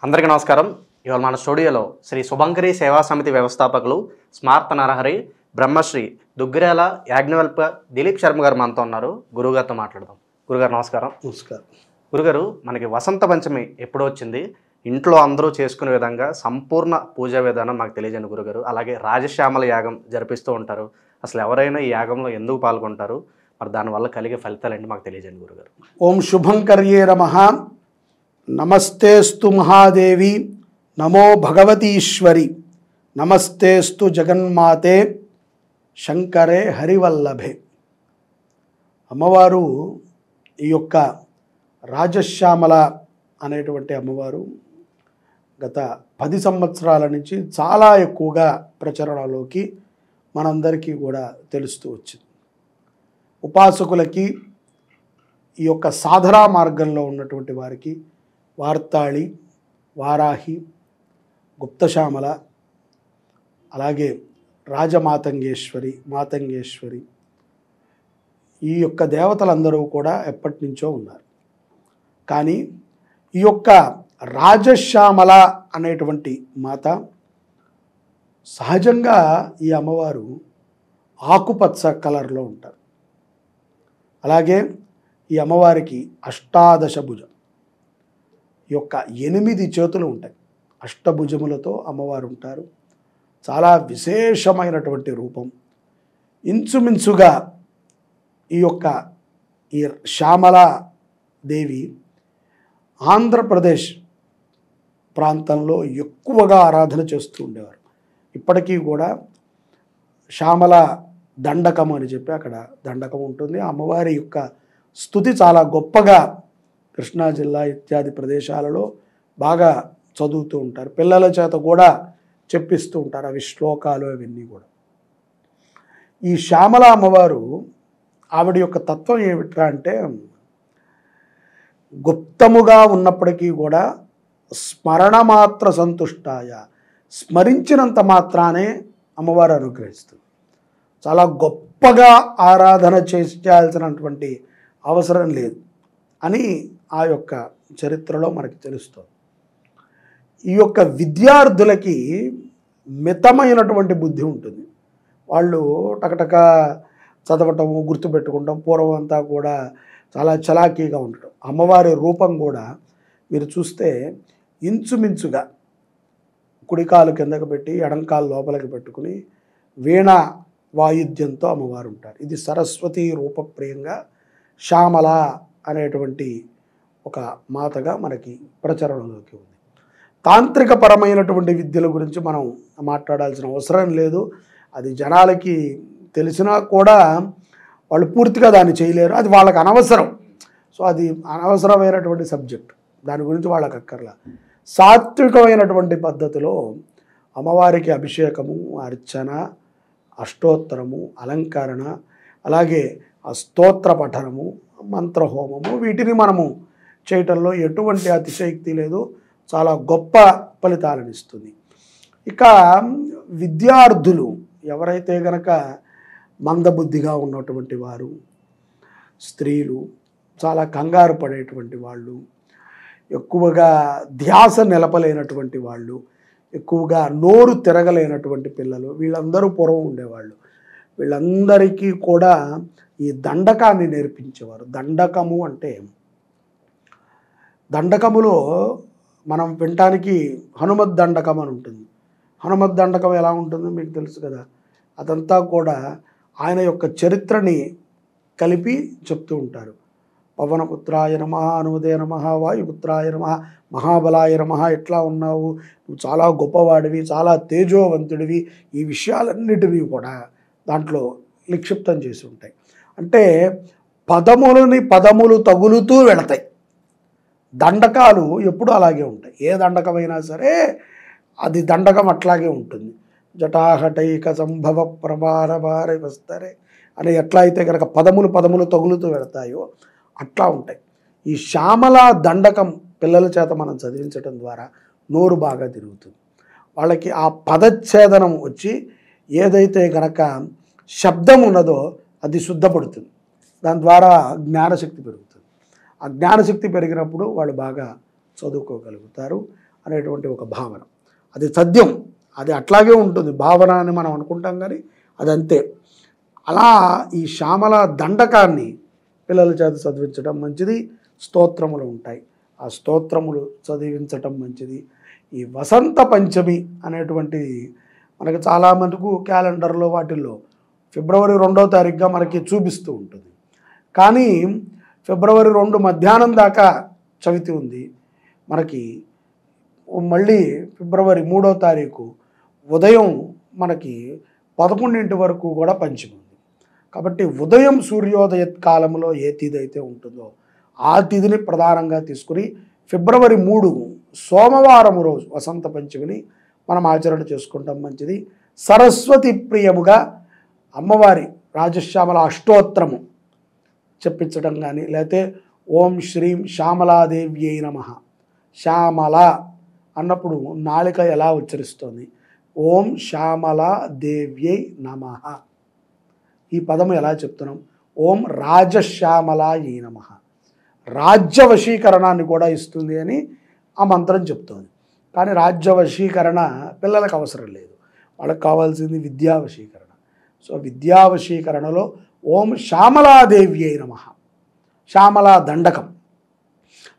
అందరికీ నమస్కారం. ఇవాళ మన స్టూడియోలో శ్రీ శుభంకరి సేవా సమితి వ్యవస్థాపకులు స్మార్త నరహరి బ్రహ్మశ్రీ దుగ్గిరాల యాజ్ఞవల్ప దిలీప్ శర్మ గారు మనతో ఉన్నారు. గురుగారితో మాట్లాడదాం. గురుగారు నమస్కారం. నమస్కారం. గురుగారు, మనకి వసంత పంచమి ఎప్పుడు వచ్చింది? ఇంట్లో అందరూ చేసుకునే విధంగా సంపూర్ణ పూజా విధానం మాకు తెలియజేయండి గురుగారు. అలాగే రాజశ్యామల యాగం జరిపిస్తూ ఉంటారు. అసలు ఎవరైనా ఈ యాగంలో ఎందుకు పాల్గొంటారు? మరి దానివల్ల కలిగే ఫలితాలండి మాకు తెలియజేయండి గురుగారు. ఓం శుభంకర్యే నమః. నమస్తేస్తు మహాదేవి, నమో భగవతీశ్వరి, నమస్తేస్తు జగన్మాతే, శంకరే హరివల్లభే. అమ్మవారు ఈ యొక్క రాజశ్యామల అనేటువంటి అమ్మవారు గత 10 సంవత్సరాల నుంచి చాలా ఎక్కువగా ప్రచారంలోకి మనందరికీ కూడా తెలుస్తూ వచ్చింది. ఉపాసకులకి, ఈ యొక్క సాధనా మార్గంలో ఉన్నటువంటి వారికి వార్తాళి, వారాహి, గుప్తశ్యామల, అలాగే రాజమాతంగేశ్వరి, మాతంగేశ్వరి, ఈ యొక్క దేవతలందరూ కూడా ఎప్పటి నుంచో ఉన్నారు. కానీ ఈ యొక్క రాజశ్యామల అనేటువంటి మాత సహజంగా ఈ అమ్మవారు ఆకుపచ్చ కలర్లో ఉంటారు. అలాగే ఈ అమ్మవారికి అష్టాదశ భుజం, ఈ యొక్క 8 చేతులు ఉంటాయి. అష్టభుజములతో అమ్మవారు ఉంటారు. చాలా విశేషమైనటువంటి రూపం. ఇంచుమించుగా ఈ యొక్క ఈ శ్యామల దేవి ఆంధ్రప్రదేశ్ ప్రాంతంలో ఎక్కువగా ఆరాధన చేస్తూ ఉండేవారు. ఇప్పటికీ కూడా శ్యామల దండకం అని చెప్పి అక్కడ దండకం ఉంటుంది. అమ్మవారి యొక్క స్తుతి చాలా గొప్పగా కృష్ణా జిల్లా ఇత్యాది ప్రదేశాలలో బాగా చదువుతూ ఉంటారు. పిల్లల చేత కూడా చెప్పిస్తూ ఉంటారు అవి శ్లోకాలు అవన్నీ కూడా. ఈ శ్యామల అమ్మవారు ఆవిడ యొక్క తత్వం ఏమిట్రా అంటే, గుప్తముగా ఉన్నప్పటికీ కూడా స్మరణ మాత్ర సంతుష్టాయ, స్మరించినంత మాత్రానే అమ్మవారు అనుగ్రహిస్తుంది. చాలా గొప్పగా ఆరాధన చేయాల్సినటువంటి అవసరం లేదు అని ఆ యొక్క చరిత్రలో మనకి తెలుస్తుంది. ఈ యొక్క విద్యార్థులకి మితమైనటువంటి బుద్ధి ఉంటుంది. వాళ్ళు టకటక చదవటం, గుర్తుపెట్టుకుంటాం. పూర్వం అంతా కూడా చాలా చలాకీగా ఉండటం. అమ్మవారి రూపం కూడా మీరు చూస్తే ఇంచుమించుగా కుడికాలు కిందకు పెట్టి ఎడంకాలు లోపలికి పెట్టుకుని వీణ వాయిద్యంతో అమ్మవారు ఉంటారు. ఇది సరస్వతి రూపప్రియంగా శ్యామల అనేటువంటి ఒక మాతగా మనకి ప్రచారంలోకి ఉంది. తాంత్రిక పరమైనటువంటి విద్యల గురించి మనం మాట్లాడాల్సిన అవసరం లేదు. అది జనాలకి తెలిసినా కూడా వాళ్ళు పూర్తిగా దాన్ని చేయలేరు. అది వాళ్ళకి అనవసరం. సో అది అనవసరమైనటువంటి సబ్జెక్ట్. దాని గురించి వాళ్ళకి అక్కర్లా. సాత్వికమైనటువంటి పద్ధతిలో అమ్మవారికి అభిషేకము, అర్చన, అష్టోత్తరము, అలంకరణ, అలాగే ఆ స్తోత్ర పఠనము, మంత్రహోమము, వీటిని మనము చేయటంలో ఎటువంటి అతిశయోక్తి లేదు. చాలా గొప్ప ఫలితాలను ఇస్తుంది. ఇక విద్యార్థులు ఎవరైతే గనక మందబుద్ధిగా ఉన్నటువంటి వారు, స్త్రీలు, చాలా కంగారు పడేటువంటి వాళ్ళు, ఎక్కువగా ధ్యాస నిలపలేనటువంటి వాళ్ళు, ఎక్కువగా నోరు తిరగలేనటువంటి పిల్లలు, వీళ్ళందరూ పూర్వం ఉండేవాళ్ళు. వీళ్ళందరికీ కూడా ఈ దండకాన్ని నేర్పించేవారు. దండకము అంటే, దండకములో మనం వినటానికి హనుమద్ దండకం అని ఉంటుంది. హనుమద్ దండకం ఎలా ఉంటుందో మీకు తెలుసు కదా. అదంతా కూడా ఆయన యొక్క చరిత్రని కలిపి చెప్తూ ఉంటారు. పవనపుత్రాయ నమః, హనుమతే నమః, వాయుపుత్రాయ నమః, మహాబలాయ నమః, ఎట్లా ఉన్నావు, నువ్వు చాలా గొప్పవాడివి, చాలా తేజోవంతుడివి, ఈ విషయాలన్నిటినీ కూడా దాంట్లో నిక్షిప్తం చేసి ఉంటాయి. అంటే పదములు తగులుతూ వెళతాయి. దండకాలు ఎప్పుడు అలాగే ఉంటాయి. ఏ దండకమైనా సరే అది దండకం అట్లాగే ఉంటుంది. జటాహటైక సంభవ ప్రభారభార వస్తరే అని ఎట్లా అయితే కనుక పదములు తగులుతూ వెళతాయో అట్లా ఉంటాయి. ఈ శ్యామల దండకం పిల్లల చేత మనం చదివించడం ద్వారా నోరు బాగా తిరుగుతుంది. వాళ్ళకి ఆ పదచ్ఛేదనం వచ్చి ఏదైతే కనుక శబ్దం ఉన్నదో అది శుద్ధపడుతుంది. దాని ద్వారా జ్ఞానశక్తి పెరుగుతుంది. ఆ జ్ఞానశక్తి పెరిగినప్పుడు వాళ్ళు బాగా చదువుకోగలుగుతారు. అనేటువంటి ఒక భావన. అది సత్యం, అది అట్లాగే ఉంటుంది. భావన అని మనం అనుకుంటాం కానీ అది అంతే. అలా ఈ శ్యామల దండకాన్ని పిల్లల చేత చదివించడం మంచిది. స్తోత్రములు ఉంటాయి, ఆ స్తోత్రములు చదివించటం మంచిది. ఈ వసంత పంచమి అనేటువంటిది మనకి చాలా మటుకు క్యాలెండర్లో వాటిల్లో ఫిబ్రవరి 2వ తారీఖుగా మనకి చూపిస్తూ ఉంటుంది. కానీ ఫిబ్రవరి 2 మధ్యాహ్నం దాకా చవితి ఉంది మనకి. మళ్ళీ ఫిబ్రవరి 3వ తారీఖు ఉదయం మనకి 11 వరకు కూడా పంచమి ఉంది. కాబట్టి ఉదయం సూర్యోదయ కాలంలో ఏ తిథి అయితే ఉంటుందో ఆ తిథిని ప్రధానంగా తీసుకుని ఫిబ్రవరి 3 సోమవారం రోజు వసంత పంచమిని మనం ఆచరణ చేసుకుంటాం మంచిది. సరస్వతి ప్రియముగా అమ్మవారి రాజశ్యామల అష్టోత్తరము చెప్పించడం కానీ, లేకపోతే ఓం శ్రీం శ్యామలాదేవ్యై నమః, శ్యామల అన్నప్పుడు నాలిక ఎలా ఉచ్చరిస్తోంది, ఓం శ్యామలాదేవ్యై నమః, ఈ పదము ఎలా చెప్తున్నాం, ఓం రాజశ్యామలాయై నమః, రాజ్య వశీకరణాన్ని కూడా ఇస్తుంది అని ఆ మంత్రం చెప్తోంది. కానీ రాజ్య వశీకరణ పిల్లలకు అవసరం లేదు, వాళ్ళకి కావాల్సింది విద్యా వశీకరణ. సో విద్యా వశీకరణలో ఓం శ్యామలాదేవ్యై నమః, శ్యామలా దండకం.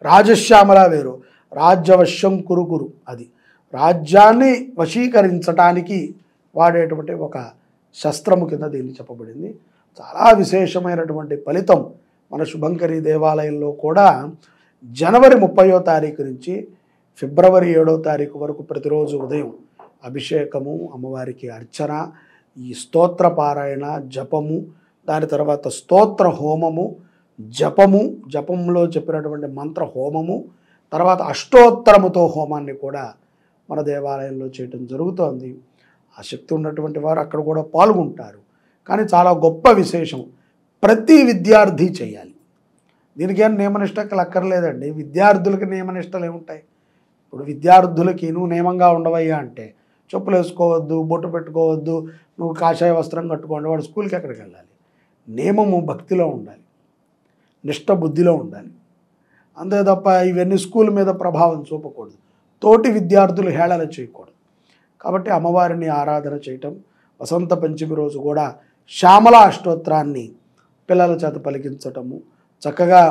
రాజశ్యామల వేరు, రాజ్యవశ్యం కురుకురు, అది రాజ్యాన్ని వశీకరించటానికి వాడేటువంటి ఒక శస్త్రము కింద దీన్ని చెప్పబడింది. చాలా విశేషమైనటువంటి ఫలితం మన శుభంకరి దేవాలయంలో కూడా జనవరి 30వ తారీఖు నుంచి ఫిబ్రవరి 7వ తారీఖు వరకు ప్రతిరోజు ఉదయం అభిషేకము, అమ్మవారికి అర్చన, ఈ స్తోత్ర పారాయణ, జపము, దాని తర్వాత స్తోత్ర హోమము, జపంలో చెప్పినటువంటి మంత్ర హోమము, తర్వాత అష్టోత్తరముతో హోమాన్ని కూడా మన దేవాలయంలో చేయటం జరుగుతోంది. ఆ శక్తి ఉన్నటువంటి వారు అక్కడ కూడా పాల్గొంటారు. కానీ చాలా గొప్ప విశేషం, ప్రతి విద్యార్థి చేయాలి. దీనికేం నియమనిష్టలు అక్కర్లేదండి. విద్యార్థులకి నియమనిష్టలు ఏముంటాయి? ఇప్పుడు విద్యార్థులకి నువ్వు నియమంగా ఉండవయ్యా అంటే చెప్పులు వేసుకోవద్దు, బొట్టు పెట్టుకోవద్దు, నువ్వు కాషాయ వస్త్రం కట్టుకోండి, వాడు స్కూల్కి ఎక్కడికి వెళ్ళాలి? నియమము భక్తిలో ఉండాలి, నిష్ట బుద్ధిలో ఉండాలి. అంతే తప్ప ఇవన్నీ స్కూల్ మీద ప్రభావం చూపకూడదు, తోటి విద్యార్థులు హేళన చేయకూడదు. కాబట్టి అమ్మవారిని ఆరాధన చేయటం, వసంత పంచమి రోజు కూడా శ్యామల అష్టోత్తరాన్ని పిల్లల చేత పలికించటము, చక్కగా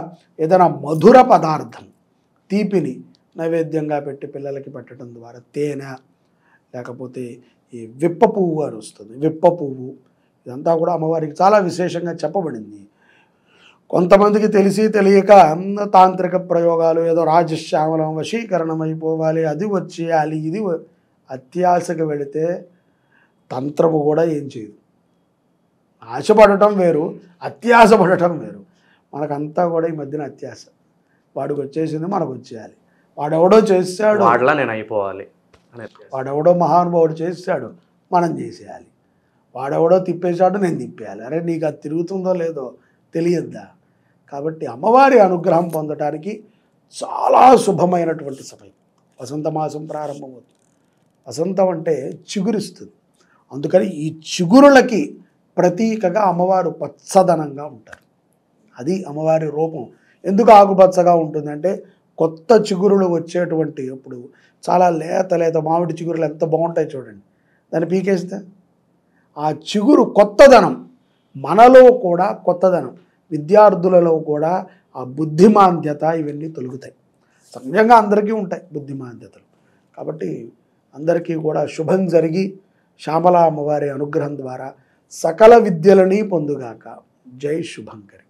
ఏదైనా మధుర పదార్థం, తీపిని నైవేద్యంగా పెట్టి పిల్లలకి పెట్టడం ద్వారా, తేనె లేకపోతే ఈ విప్ప పువ్వు అని వస్తుంది, విప్ప పువ్వు, ఇదంతా కూడా అమ్మవారికి చాలా విశేషంగా చెప్పబడింది. కొంతమందికి తెలిసి తెలియక తాంత్రిక ప్రయోగాలు, ఏదో రాజశ్యామలం వశీకరణం అయిపోవాలి, అది వచ్చేయాలి, ఇది అత్యాశకు వెళితే తంత్రము కూడా ఏం చేయదు. ఆశపడటం వేరు, అత్యాశ పడటం వేరు. మనకంతా కూడా ఈ మధ్యన అత్యాశ. వాడికి వచ్చేసింది మనకు వచ్చేయాలి, వాడెవడో చేశాడు వాడలా నేను అయిపోవాలి, వాడెవడో మహానుభావుడు చేశాడు మనం చేసేయాలి, వాడెవడో తిప్పేశాడు నేను తిప్పేయాలి. అరే నీకు అది తిరుగుతుందో లేదో తెలియద్దా? కాబట్టి అమ్మవారి అనుగ్రహం పొందటానికి చాలా శుభమైనటువంటి సమయం. వసంత మాసం ప్రారంభమవుతుంది. వసంతం అంటే చిగురిస్తుంది, అందుకని ఈ చిగురులకి ప్రతీకగా అమ్మవారు పచ్చదనంగా ఉంటారు. అది అమ్మవారి రూపం. ఎందుకు ఆకుపచ్చగా ఉంటుందంటే కొత్త చిగురులు వచ్చేటువంటి అప్పుడు చాలా లేత మామిడి చిగురులు ఎంత బాగుంటాయి చూడండి, దాన్ని పీకేస్తే ఆ చిగురు కొత్తదనం. మనలో కూడా కొత్తదనం, విద్యార్థులలో కూడా ఆ బుద్ధిమాంద్యత ఇవన్నీ తొలుగుతాయి. సహజంగా అందరికీ ఉంటాయి బుద్ధిమాంద్యతలు. కాబట్టి అందరికీ కూడా శుభం జరిగి శ్యామల అమ్మవారి అనుగ్రహం ద్వారా సకల విద్యలని పొందుగాక. జై శుభంకరి.